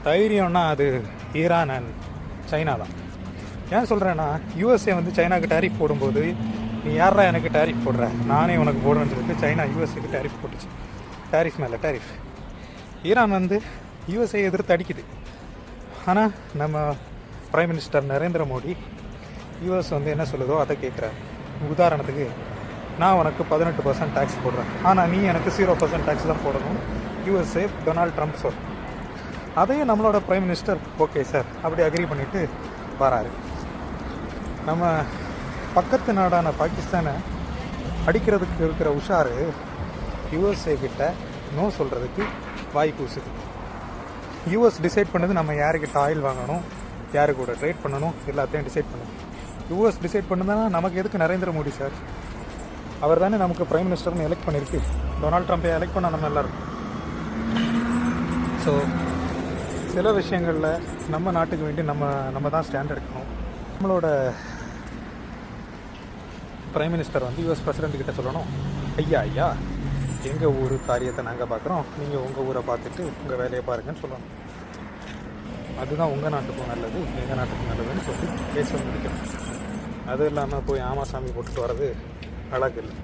தைரியம்னா அது Iran and China தான். ஏன் சொல்கிறேன்னா, யூஎஸ்ஏ வந்து சைனாவுக்கு டேரிஃப் போடும்போது நீ யாரா எனக்கு டேரிஃப் போடுற, நானே உனக்கு போடுறேன்னு சொல்லிட்டு சைனா யூஎஸ்ஏக்கு டேரிஃப் போட்டுச்சு. டேரிஃப் மேலே டேரிஃப். ஈரான் வந்து யூஎஸ்ஏ எதிர்த்து அடிக்குது. ஆனால் நம்ம prime minister Narendra Modi US வந்து என்ன சொல்லுதோ அதை கேட்குறாரு. உதாரணத்துக்கு, நான் உனக்கு 18% டேக்ஸ் போடுறேன், ஆனால் நீ எனக்கு 0% டேக்ஸ் தான் போடணும் யூஎஸ்ஏ டொனால்ட் ட்ரம்ப் சொல். அதையும் நம்மளோட பிரைம் மினிஸ்டர் ஓகே சார் அப்படி அக்ரி பண்ணிவிட்டு வராரு. நம்ம பக்கத்து நாடான பாகிஸ்தானை அடிக்கிறதுக்கு இருக்கிற உஷாரு யூஎஸ்ஏ கிட்ட நோ சொல்கிறதுக்கு வாய் கூசுது. யூஎஸ் டிசைட் பண்ணது நம்ம யாருக்கிட்ட ஆயில் வாங்கணும், யாரு கூட ட்ரேட் பண்ணணும், எல்லாத்தையும் டிசைட் பண்ணுது. யூஎஸ் டிசைட் பண்ணுதுன்னா நமக்கு எதுக்கு நரேந்திர மோடி சார்? அவர் தானே நமக்கு பிரைம் மினிஸ்டர்னு எலெக்ட் பண்ணியிருக்கு. டொனால்ட் ட்ரம்ப்பை எலெக்ட் பண்ணால் நம்ம எல்லாருக்கும். ஸோ சில விஷயங்களில் நம்ம நாட்டுக்கு வேண்டி நம்ம தான் ஸ்டாண்ட் எடுக்கணும். நம்மளோட பிரைம் மினிஸ்டர் வந்து யூஎஸ் பிரசிடென்ட் கிட்ட சொல்லணும், ஐயா எங்கள் ஊர் காரியத்தை நாங்கள் பார்க்குறோம், நீங்கள் உங்கள் ஊரை பார்த்துட்டு உங்கள் வேலையை பாருங்கன்னு சொல்லணும். அதுதான் உங்கள் நாட்டுக்கும் நல்லது, எங்கள் நாட்டுக்கும் நல்லதுன்னு சொல்லி பேச முடிக்கணும். அது இல்லாமல் போய் ஆமாசாமி போட்டுட்டு வர்றது அழகு இல்லை.